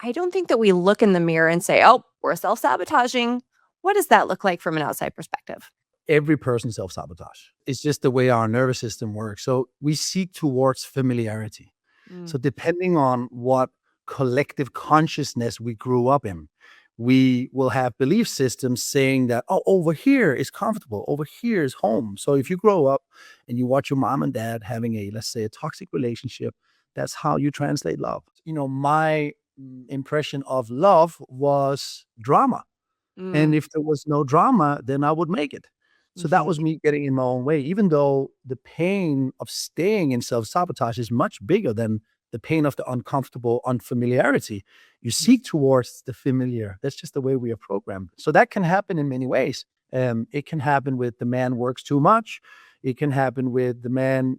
I don't think that we look in the mirror and say, oh, we're self sabotaging. What does that look like from an outside perspective? Every person self-sabotage. It's just the way our nervous system works. So we seek towards familiarity. Mm, So depending on what collective consciousness we grew up in, we will have belief systems saying that, oh, over here is comfortable, over here is home. So if you grow up and you watch your mom and dad having let's say, a toxic relationship, that's how you translate love. My impression of love was drama. And mm, if there was no drama, then I would make it. So that mhm, was me getting in my own way, even though the pain of staying in self-sabotage is much bigger than the pain of the uncomfortable unfamiliarity. You mhm, seek towards the familiar. That's just the way we are programmed. So that can happen in many ways. It can happen with the man works too much. It can happen with the man,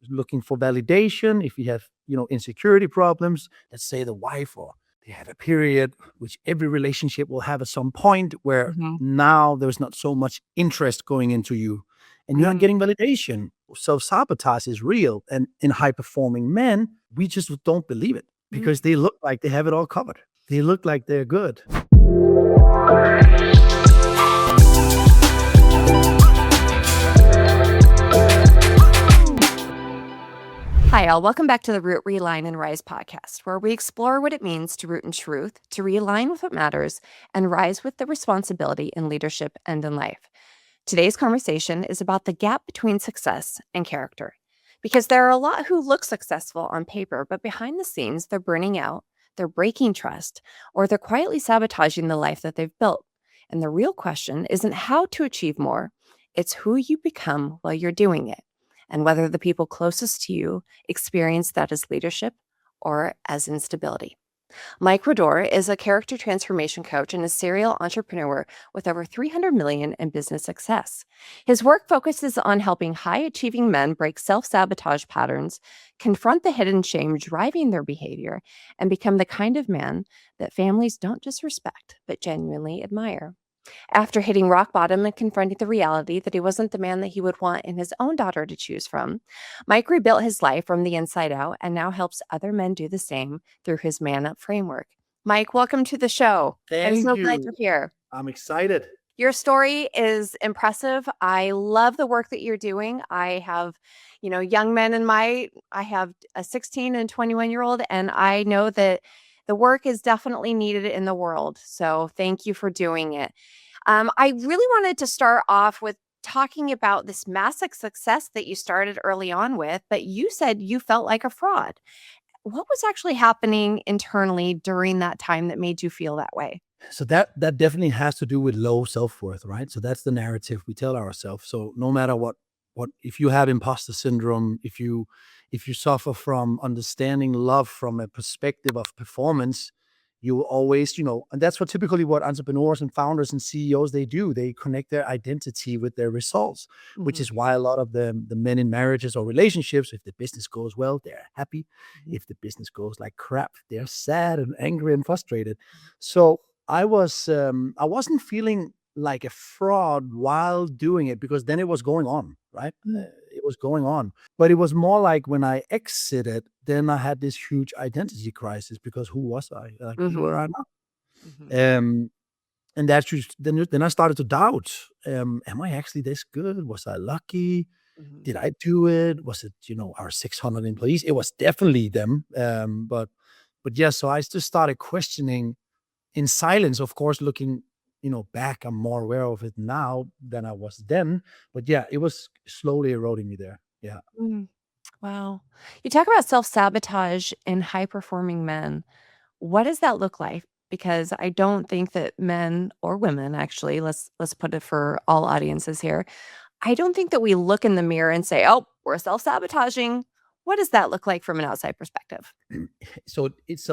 looking for validation. If you have, insecurity problems, let's say the wife or they have a period, which every relationship will have at some point, where mhm, now there's not so much interest going into you and you're not mm, getting validation. Self sabotage is real. And in high performing men, we just don't believe it mm. because they look like they have it all covered. They look like they're good. Hi, all. Welcome back to the Root, Realign, and Rise podcast, where we explore what it means to root in truth, to realign with what matters, and rise with the responsibility in leadership and in life. Today's conversation is about the gap between success and character. Because there are a lot who look successful on paper, but behind the scenes, they're burning out, they're breaking trust, or they're quietly sabotaging the life that they've built. And the real question isn't how to achieve more, it's who you become while you're doing it, and whether the people closest to you experience that as leadership or as instability. Mike Radoor is a character transformation coach and a serial entrepreneur with over 300 million in business success. His work focuses on helping high-achieving men break self-sabotage patterns, confront the hidden shame driving their behavior, and become the kind of man that families don't just respect, but genuinely admire. After hitting rock bottom and confronting the reality that he wasn't the man that he would want in his own daughter to choose from, Mike rebuilt his life from the inside out and now helps other men do the same through his Man Up framework. Mike, welcome to the show. I'm Thank so glad you. you're here. I'm excited. Your story is impressive. I love the work that you're doing. I have, young men in I have a 16 and 21-year-old, and I know that the work is definitely needed in the world. So thank you for doing it. I really wanted to start off with talking about this massive success that you started early on with, but you said you felt like a fraud. What was actually happening internally during that time that made you feel that way? So that definitely has to do with low self-worth, right? So that's the narrative we tell ourselves. So no matter what if you have imposter syndrome, if you suffer from understanding love from a perspective of performance, you will always, and that's what entrepreneurs and founders and CEOs they do. They connect their identity with their results, which Mhm, is why a lot of the men in marriages or relationships, if the business goes well, they're happy. mhm, If the business goes like crap, they're sad and angry and frustrated. So I wasn't feeling like a fraud while doing it because then it was going on, right? It was going on. But it was more like when I exited, then I had this huge identity crisis because who was I? Like, who mhm, were I now? mhm, And that's just then I started to doubt, am I actually this good? Was I lucky? mhm. Did I do it? Was it, our 600 employees? It was definitely them. But yeah, so I just started questioning in silence, of course, looking, back, I'm more aware of it now than I was then. But yeah, it was slowly eroding me there. Yeah. Mm, wow. You talk about self-sabotage in high-performing men. What does that look like? Because I don't think that men or women actually, let's put it for all audiences here. I don't think that we look in the mirror and say, "Oh, we're self-sabotaging." What does that look like from an outside perspective? So it's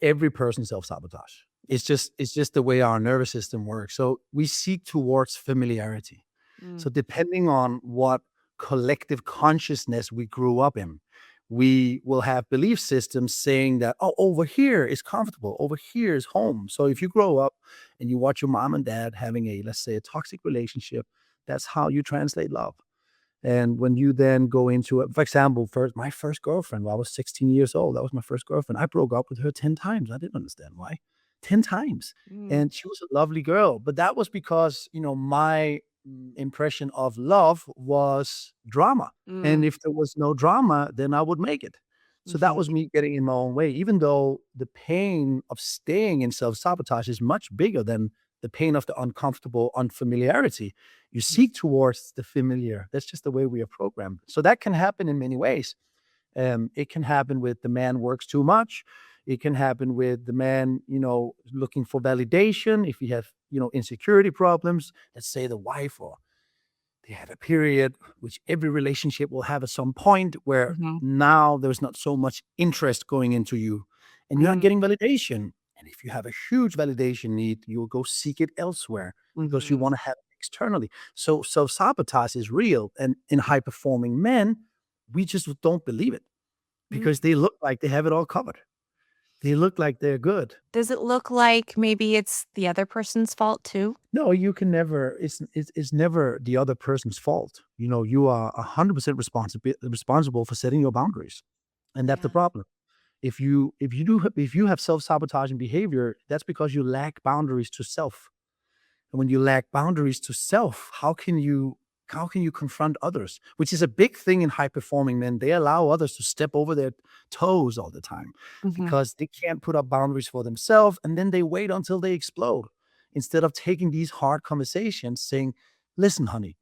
every person self-sabotage. It's just the way our nervous system works. So we seek towards familiarity. Mm, So depending on what collective consciousness we grew up in, we will have belief systems saying that, oh, over here is comfortable, over here is home. So if you grow up and you watch your mom and dad having let's say, a toxic relationship, that's how you translate love. And when you then go into it, for example, my first girlfriend, when I was 16 years old, that was my first girlfriend. I broke up with her 10 times. I didn't understand why. 10 times. Mm, And she was a lovely girl. But that was because, my impression of love was drama. And mm, if there was no drama, then I would make it. So that mhm, was me getting in my own way, even though the pain of staying in self sabotage is much bigger than the pain of the uncomfortable unfamiliarity. You mhm, seek towards the familiar. That's just the way we are programmed. So that can happen in many ways. It can happen with the man works too much. It can happen with the man, looking for validation. If you have, insecurity problems, let's say the wife or they have a period, which every relationship will have at some point where mhm, now there's not so much interest going into you and you're not mm, getting validation. And if you have a huge validation need, you will go seek it elsewhere because you mhm, want to have it externally. So self sabotage is real. And in high performing men, we just don't believe it mm. because they look like they have it all covered. They look like they're good. Does it look like maybe it's the other person's fault too? No, you can never. It's never the other person's fault. You are 100% responsible for setting your boundaries, and that's the Yeah. problem. If you have self sabotaging behavior, that's because you lack boundaries to self. And when you lack boundaries to self, how can you confront others? Which is a big thing in high performing men. They allow others to step over their toes all the time Mhm, because they can't put up boundaries for themselves, and then they wait until they explode instead of taking these hard conversations, saying, "Listen, honey,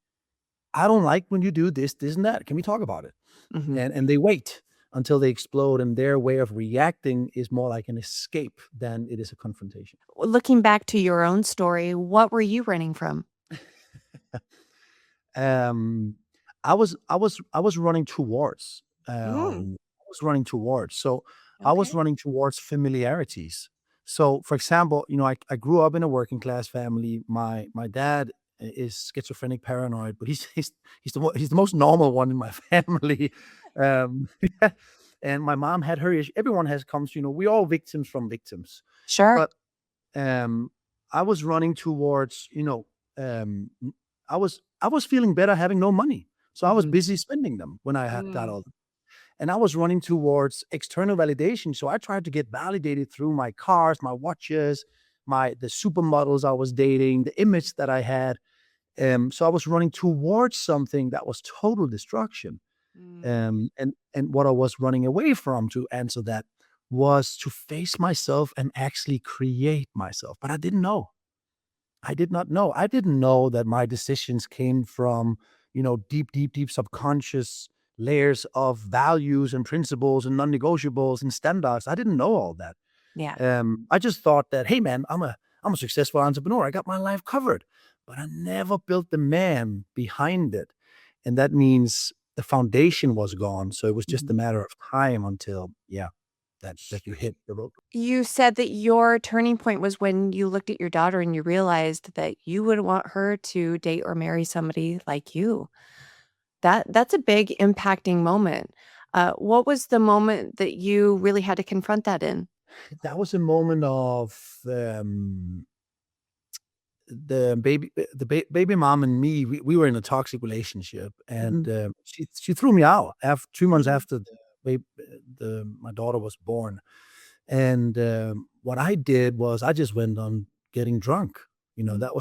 I don't like when you do this, this, and that. Can we talk about it?" mhm. And they wait until they explode, and their way of reacting is more like an escape than it is a confrontation. Looking back to your own story, what were you running from? Um, I was running towards, Mm, so I was okay. running towards familiarities. So, for example, I grew up in a working class family. My dad is schizophrenic paranoid, but he's the most normal one in my family. Um, and my mom had her issue. Everyone has comes, we're all victims from victims. Sure. But um, I was running towards, I was feeling better having no money. So I was Mhm, busy spending them when I had got mm, all, and I was running towards external validation. So I tried to get validated through my cars, my watches, the supermodels I was dating, the image that I had. So I was running towards something that was total destruction. mm, And what I was running away from, to answer that, was to face myself and actually create myself. But I didn't know. I did not know. I didn't know that my decisions came from, deep, deep, deep subconscious layers of values and principles and non-negotiables and standards. I didn't know all that. yeah. I just thought that, hey man, I'm a successful entrepreneur. I got my life covered. But I never built the man behind it. And that means the foundation was gone. So it was just Mhm. a matter of time until, yeah, that you hit the road. You said that your turning point was when you looked at your daughter and you realized that you wouldn't want her to date or marry somebody like you. That's a big impacting moment. What was the moment that you really had to confront that in? That was a moment of the baby mom and me. We were in a toxic relationship, and Mhm. she threw me out after 2 months Mm, after my daughter was born. And what I did was I just went on getting drunk. mm, That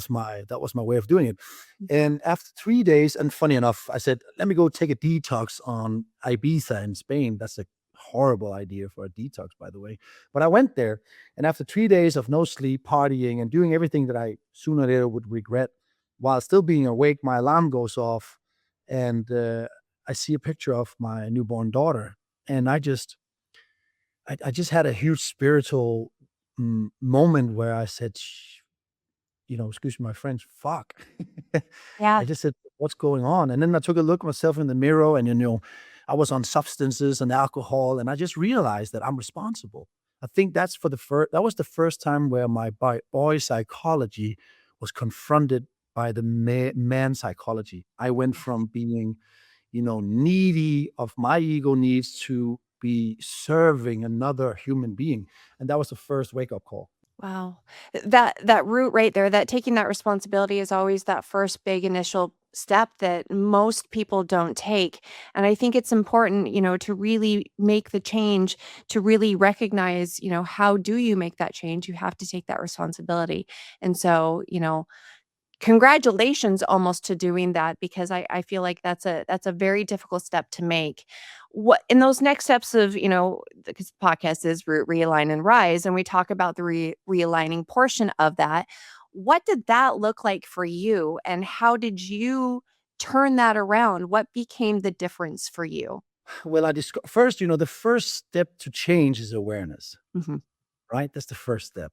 was my way of doing it. mhm. And after 3 days, and funny enough, I said, "Let me go take a detox on Ibiza in Spain." That's a horrible idea for a detox, by the way. But I went there, and after 3 days of no sleep, partying, and doing everything that I sooner or later would regret, while still being awake, my alarm goes off, and I see a picture of my newborn daughter, and I just had a huge spiritual moment where I said, excuse my French, fuck. Yeah. I just said, what's going on? And then I took a look at myself in the mirror, and, I was on substances and alcohol, and I just realized that I'm responsible. I think that was the first time where my boy psychology was confronted by the man psychology. I went from being, needy of my ego needs to be serving another human being. And that was the first wake up call. Wow. That root right there, that taking that responsibility is always that first big initial step that most people don't take. And I think it's important, to really make the change, to really recognize, how do you make that change? You have to take that responsibility. And so, congratulations almost to doing that, because I feel like that's a very difficult step to make. What in those next steps of, because the podcast is Root, Realign, and Rise, and we talk about the realigning portion of that. What did that look like for you, and how did you turn that around? What became the difference for you? Well, first, the first step to change is awareness, Mhm, right? That's the first step,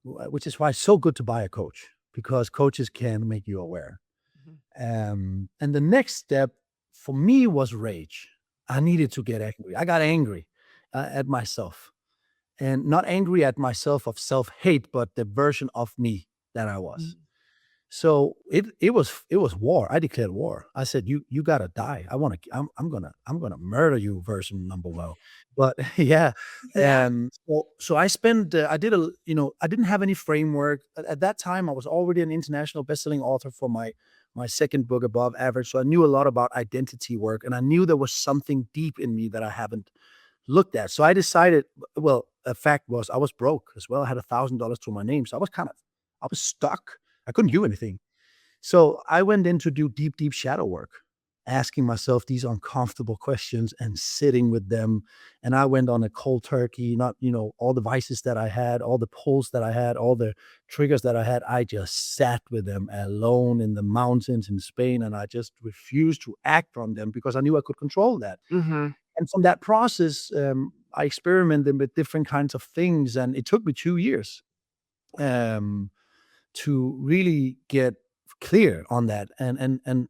which is why it's so good to buy a coach, because coaches can make you aware. mhm, And the next step for me was rage. I needed to get angry. I got angry at myself, and not angry at myself of self-hate, but the version of me that I was. mhm. So it was war. I declared war. I said, "You gotta die. I'm gonna murder you," version number one. But yeah, Yeah. so I spent I did a I didn't have any framework at that time. I was already an international bestselling author for my second book, Above Average. So I knew a lot about identity work, and I knew there was something deep in me that I haven't looked at. So I decided. Well, a fact was I was broke as well. I had $1,000 to my name, so I was stuck. I couldn't do anything. So I went in to do deep, deep shadow work, asking myself these uncomfortable questions and sitting with them. And I went on a cold turkey, not, all the vices that I had, all the pulls that I had, all the triggers that I had. I just sat with them alone in the mountains in Spain. And I just refused to act on them because I knew I could control that. Mhm. And from that process, I experimented with different kinds of things. And it took me 2 years. Um, to really get clear on that. And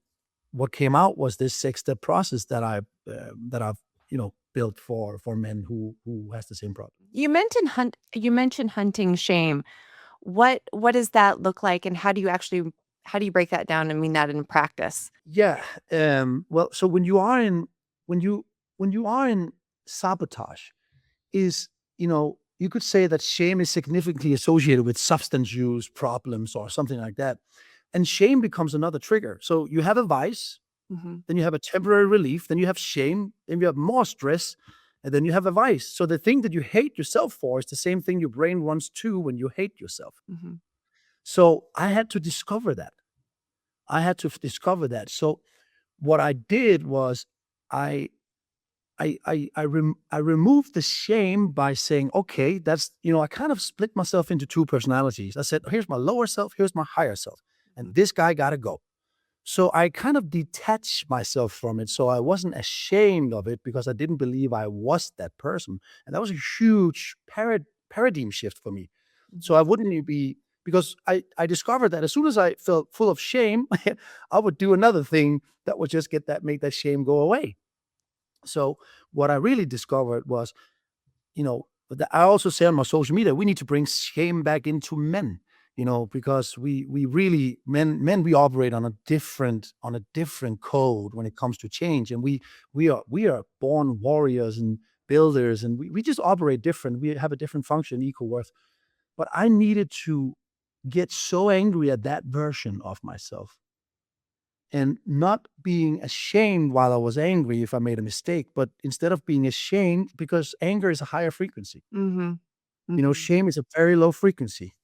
what came out was this 6-step process that I've built for men who has the same problem. You mentioned hunting shame. What does that look like, and how do you break that down and mean that in practice? Yeah. Well, so when you when you are in sabotage, is you could say that shame is significantly associated with substance use problems or something like that, and shame becomes another trigger. So you have a vice. Mhm, Then you have a temporary relief, then you have shame, then you have more stress, and then you have a vice. So the thing that you hate yourself for is the same thing your brain runs to when you hate yourself. mhm, So I had to discover that. I had to discover that. So what I did was I I removed the shame by saying, okay, that's I kind of split myself into two personalities. I said, here's my lower self, here's my higher self, mhm, and this guy got to go. So I kind of detached myself from it. So I wasn't ashamed of it because I didn't believe I was that person. And that was a huge paradigm shift for me. So mhm, I wouldn't be, because I discovered that as soon as I felt full of shame, I would do another thing that would just make that shame go away. So what I really discovered was, I also say on my social media, we need to bring shame back into men, because we really men we operate on a different code when it comes to change, and we are born warriors and builders, and we just operate different. We have a different function, equal worth. But I needed to get so angry at that version of myself and not being ashamed while I was angry if I made a mistake, but instead of being ashamed, because anger is a higher frequency. mhm, mhm, Shame is a very low frequency.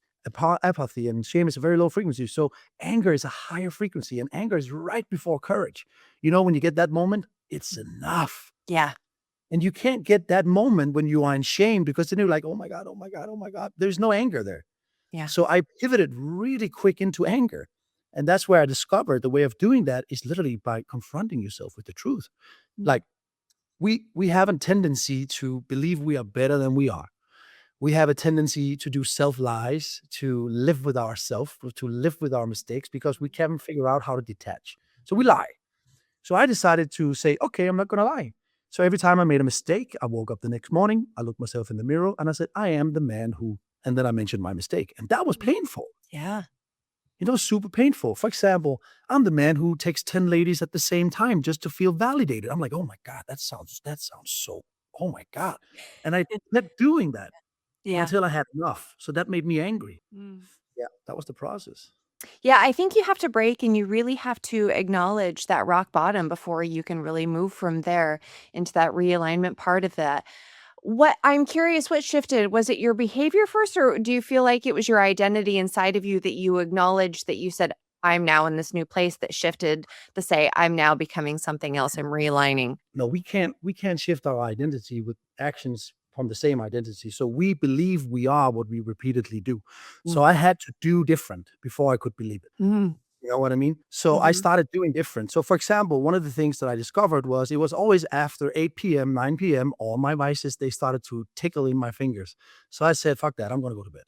Apathy and shame is a very low frequency. So anger is a higher frequency, and anger is right before courage. When you get that moment, it's mhm. enough. Yeah, And you can't get that moment when you are in shame, because then you're like, oh my God, oh my God, oh my God. There's no anger there. yeah. So I pivoted really quick into anger. And that's where I discovered the way of doing that is literally by confronting yourself with the truth. Mm, Like, we have a tendency to believe we are better than we are. We have a tendency to do self lies, to live with ourselves, to live with our mistakes, because we can't figure out how to detach. So we lie. So I decided to say, okay, I'm not going to lie. So every time I made a mistake, I woke up the next morning, I looked myself in the mirror, and I said, I am the man who, and then I mentioned my mistake. And that was mhm. painful, Yeah, super painful. For example, I'm the man who takes 10 ladies at the same time just to feel validated. I'm like, oh my God, that sounds so, oh my God. And I kept doing that yeah. until I had enough. So that made me angry. Mm. Yeah, that was the process. Yeah, I think you have to break and you really have to acknowledge that rock bottom before you can really move from there into that realignment part of that. What I'm curious, what shifted? Was it your behavior first, or do you feel like it was your identity inside of you that you acknowledged that you said, I'm now in this new place that shifted to say, I'm now becoming something else. I'm realigning. No, we can't shift our identity with actions from the same identity. So we believe we are what we repeatedly do. So I had to do different before I could believe it. Mm-hmm. You know what I mean? So I Mm-hmm. started doing different. So for example, one of the things that I discovered was it was always after 8 p.m., 9 p.m., all my vices, they started to tickle in my fingers. So I said, fuck that, I'm gonna go to bed.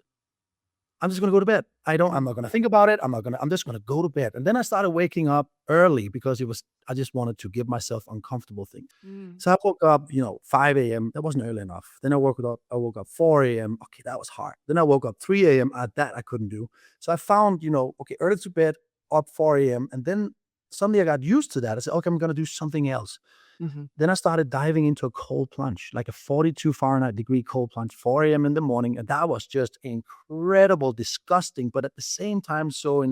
I'm just gonna go to bed. I'm not gonna think about it. I'm just gonna go to bed. And then I started waking up early because I just wanted to give myself uncomfortable things. Mm-hmm. So I woke up, 5 a.m. That wasn't early enough. Then I woke up 4 a.m. Okay, that was hard. Then I woke up 3 a.m. That I couldn't do. So I found, okay, early to bed, up 4 a.m. And then suddenly I got used to that. I said, okay, I'm gonna do something else. Mm-hmm. Then I started diving into a cold plunge, like a 42 Fahrenheit degree cold plunge, 4 a.m. in the morning. And that was just incredible, disgusting, but at the same time, so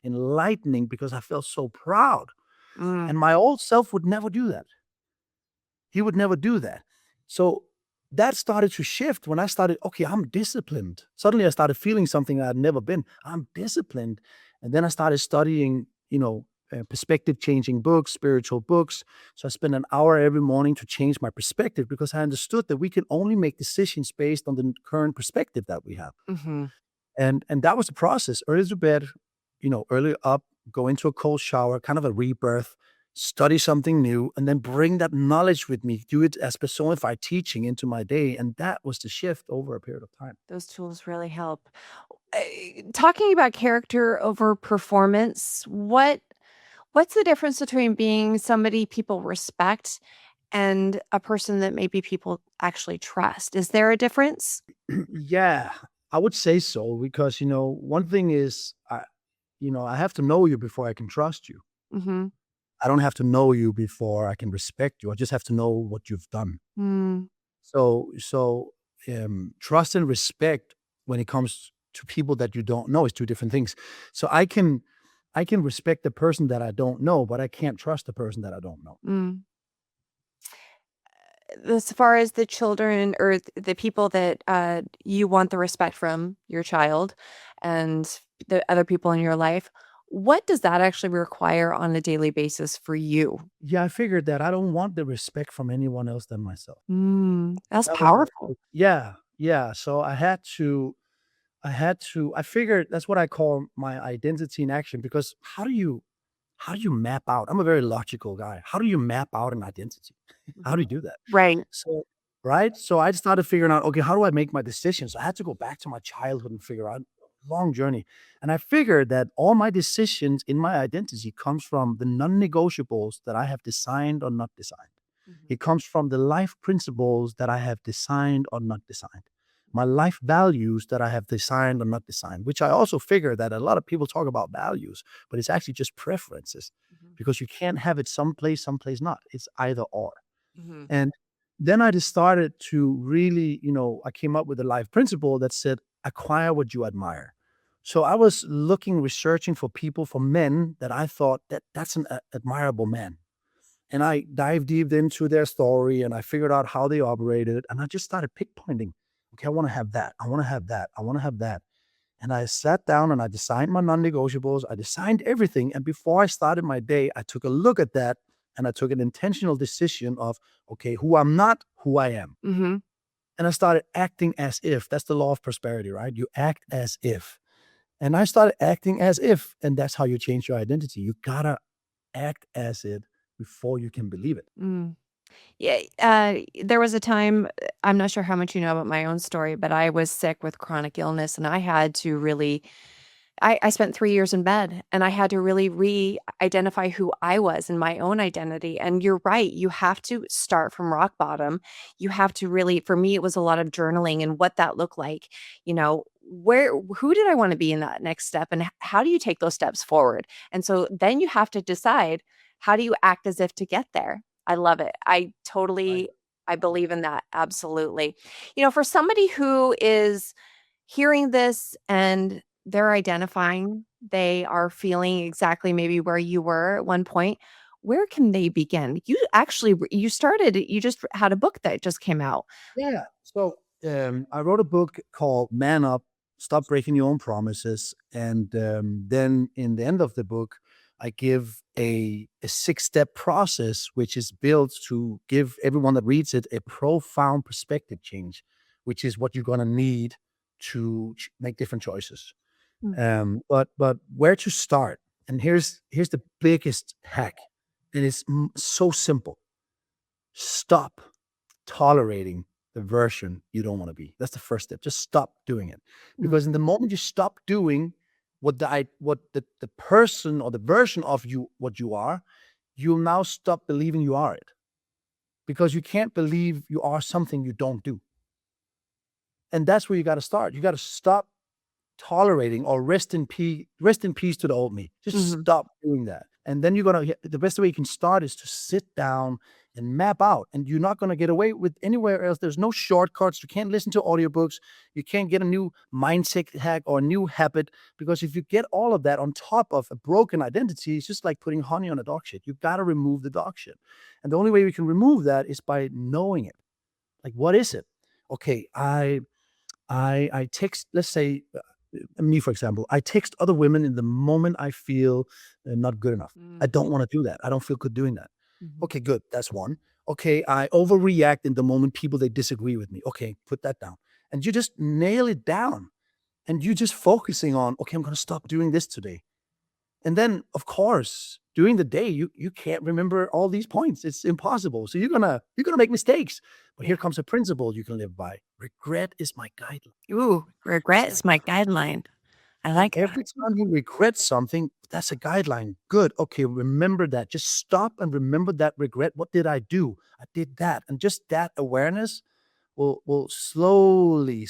enlightening because I felt so proud. Mm-hmm. And my old self would never do that. He would never do that. So that started to shift when I started, okay, I'm disciplined. Suddenly I started feeling something I had never been. I'm disciplined. And then I started studying, perspective changing books, spiritual books. So I spent an hour every morning to change my perspective because I understood that we can only make decisions based on the current perspective that we have. Mm-hmm. And that was the process. Early to bed, early up, go into a cold shower, kind of a rebirth, study something new, and then bring that knowledge with me, do it as personified teaching into my day. And that was the shift over a period of time. Those tools really help. Talking about character over performance, what's the difference between being somebody people respect and a person that maybe people actually trust? Is there a difference? Yeah, I would say so because, one thing is, I have to know you before I can trust you. Mhm. I don't have to know you before I can respect you. I just have to know what you've done. Mm, So, trust and respect when it comes to people that you don't know is two different things. So I can respect the person that I don't know, but I can't trust the person that I don't know. mm. As far as the children or the people that, you want the respect from, your child and the other people in your life, what does that actually require on a daily basis for you? Yeah, I figured that I don't want the respect from anyone else than myself. That's That was powerful. yeah, yeah. So I figured that's what I call my identity in action because how do you map out? I'm a very logical guy. How do you map out an identity? How do Mhm. you do that? Right. So, right? So I started figuring out, okay, how do I make my decisions? I had to go back to my childhood and figure out long journey. And I figured that all my decisions in my identity comes from the non-negotiables that I have designed or not designed. Mhm. It comes from the life principles that I have designed or not designed. My life values that I have designed or not designed, which I also figure that a lot of people talk about values, but it's actually just preferences Mhm. because you can't have it someplace not. It's either or. Mhm. And then I just started to really, I came up with a life principle that said, acquire what you admire. So I was looking, researching for people, for men that I thought that's an admirable man. And I dived deep into their story and I figured out how they operated. And I just started pinpointing, okay, I want to have that. I want to have that. I want to have that. And I sat down and I designed my non-negotiables. I designed everything. And before I started my day, I took a look at that and I took an intentional decision of, okay, who I'm not, who I am. Mhm. And I started acting as if. That's the law of prosperity, right? You act as if. And I started acting as if. And that's how you change your identity. You gotta act as it before you can believe it. Mm. Yeah, there was a time, I'm not sure how much you know about my own story, but I was sick with chronic illness, and I had to really I spent 3 years in bed, and I had to really re-identify who I was and my own identity, and you're right, you have to start from rock bottom. You have to really for me, it was a lot of journaling and what that looked like, who did I wanna be in that next step, and how do you take those steps forward? And so then you have to decide, how do you act as if to get there? I love it. Right. I believe in that, absolutely. For somebody who is hearing this and they're identifying they are feeling exactly maybe where you were at one point, where can they begin? You started, you just had a book that just came out. Yeah. So I wrote a book called Man Up, Stop Breaking Your Own Promises. And then in the end of the book, I give a 6-step process, which is built to give everyone that reads it a profound perspective change, which is what you're going to need to make different choices. Mm. But where to start? And here's the biggest hack. And it's so simple. Stop tolerating the version you don't want to be. That's the first step. Just stop doing it. Mm. Because in the moment you stop doing what the person or the version of you what you are, you'll now stop believing you are it. Because you can't believe you are something you don't do. And that's where you got to start. You got to stop tolerating or rest in peace to the old me. Just Mhm. stop doing that. And then you're gonna the best way you can start is to sit down and map out. And you're not gonna get away with anywhere else. There's no shortcuts. You can't listen to audiobooks. You can't get a new mindset hack or a new habit. Because if you get all of that on top of a broken identity, it's just like putting honey on a dog shit. You gotta remove the dog shit. And the only way we can remove that is by knowing it. Like, what is it? Okay, I text, let's say, me, for example, I text other women in the moment I feel not good enough. I Mm. don't want to do that. I don't feel good doing that. Mhm. Okay, good. That's one. Okay, I overreact in the moment people they disagree with me. Okay, put that down. And you just nail it down. And you just focusing on, okay, I'm gonna stop doing this today. And then, of course, during the day, you can't remember all these points. It's impossible. So you're gonna make mistakes. But Yeah. here comes a principle you can live by. Regret is my guideline. Ooh, regret is my guideline. I And like that. every time you regret something, that's a guideline. Good. Okay, remember that. Just stop and remember that regret. What did I do? I did that. And just that awareness will slowly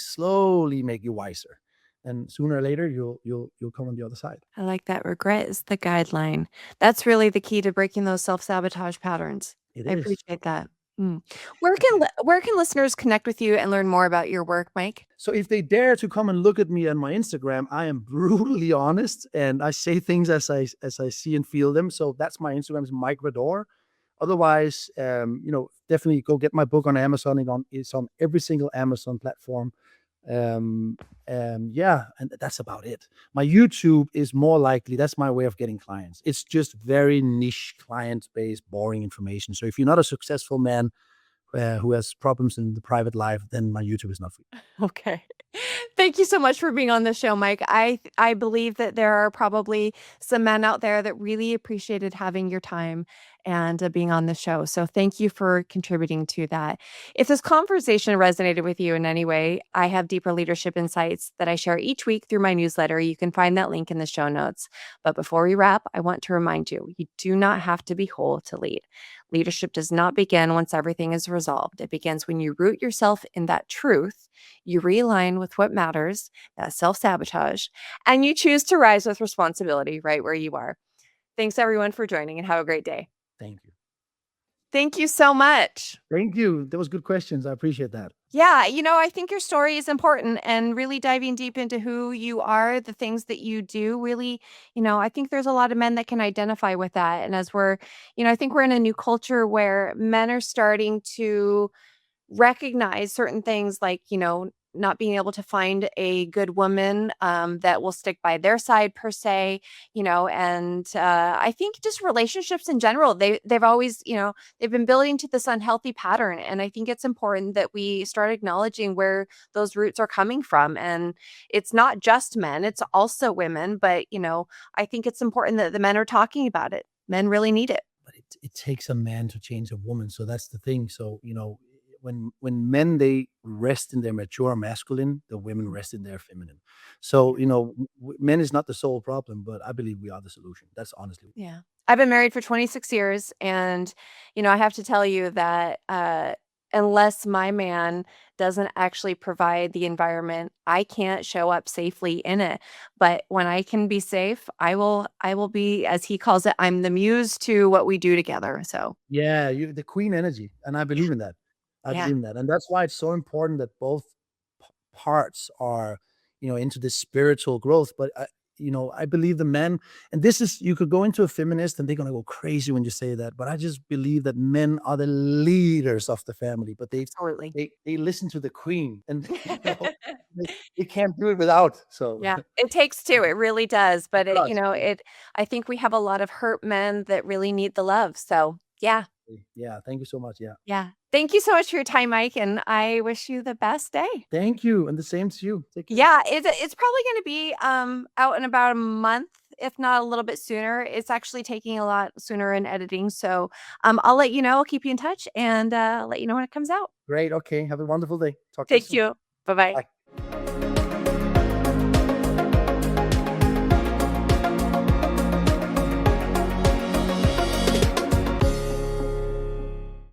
make you wiser. And sooner or later you'll come on the other side. I like that. Regret is the guideline. That's really the key to breaking those self-sabotage patterns. It I is. appreciate that. Mm. Where can listeners connect with you and learn more about your work, Mike? So if they dare to come and look at me on my Instagram, I am brutally honest and I say things as I see and feel them. So that's my Instagram is Mike Radoor. Otherwise, definitely go get my book on Amazon. It's on every single Amazon platform. Um, yeah, and that's about it. My YouTube is more likely, that's my way of getting clients. It's just very niche client based, boring information. So if you're not a successful man who has problems in the private life, then my YouTube is not for you. Okay. Thank you so much for being on the show, Mike. I believe that there are probably some men out there that really appreciated having your time and being on the show. So thank you for contributing to that. If this conversation resonated with you in any way, I have deeper leadership insights that I share each week through my newsletter. You can find that link in the show notes. But before we wrap, I want to remind you, you do not have to be whole to lead. Leadership does not begin once everything is resolved. It begins when you root yourself in that truth, you realign with what matters, that self sabotage, and you choose to rise with responsibility right where you are. Thanks, everyone, for joining and have a great day. Thank you. Thank you so much. Thank you. That was good questions. I appreciate that. Yeah, I think your story is important and really diving deep into who you are, the things that you do, really, I think there's a lot of men that can identify with that. And as I think we're in a new culture where men are starting to recognize certain things like, not being able to find a good woman that will stick by their side per se, and I think just relationships in general, they've always, they've been building to this unhealthy pattern. And I think it's important that we start acknowledging where those roots are coming from. And it's not just men, it's also women. But, I think it's important that the men are talking about it. Men really need it. But it takes a man to change a woman. So that's the thing. So, when men they rest in their mature masculine, the women rest in their feminine. So, men is not the sole problem, but I believe we are the solution. That's honestly. Yeah. I've been married for 26 years and, I have to tell you that, unless my man doesn't actually provide the environment, I can't show up safely in it. But when I can be safe, I will be, as he calls it, I'm the muse to what we do together. So, Yeah, you the queen energy, and I believe in that. I yeah. believe in that, and that's why it's so important that both parts are, into this spiritual growth. But I believe the men, and this is, you could go into a feminist and they're going to go crazy when you say that, but I just believe that men are the leaders of the family, but Absolutely. they listen to the queen, and they can't do it without. So Yeah, it takes two, it really does, it but does. I think we have a lot of hurt men that really need the love, so, yeah, Yeah, thank you so much. Yeah. yeah. Thank you so much for your time, Mike, and I wish you the best day. Thank you. And the same to you. Take care. Yeah, it's probably gonna be, out in about a month, if not a little bit sooner. It's actually taking a lot sooner in editing, so, I'll let you know, I'll keep you in touch, and, let you know when it comes out. Great. Okay. Have a wonderful day. Talk to you Thank soon. you. Bye-bye. Bye.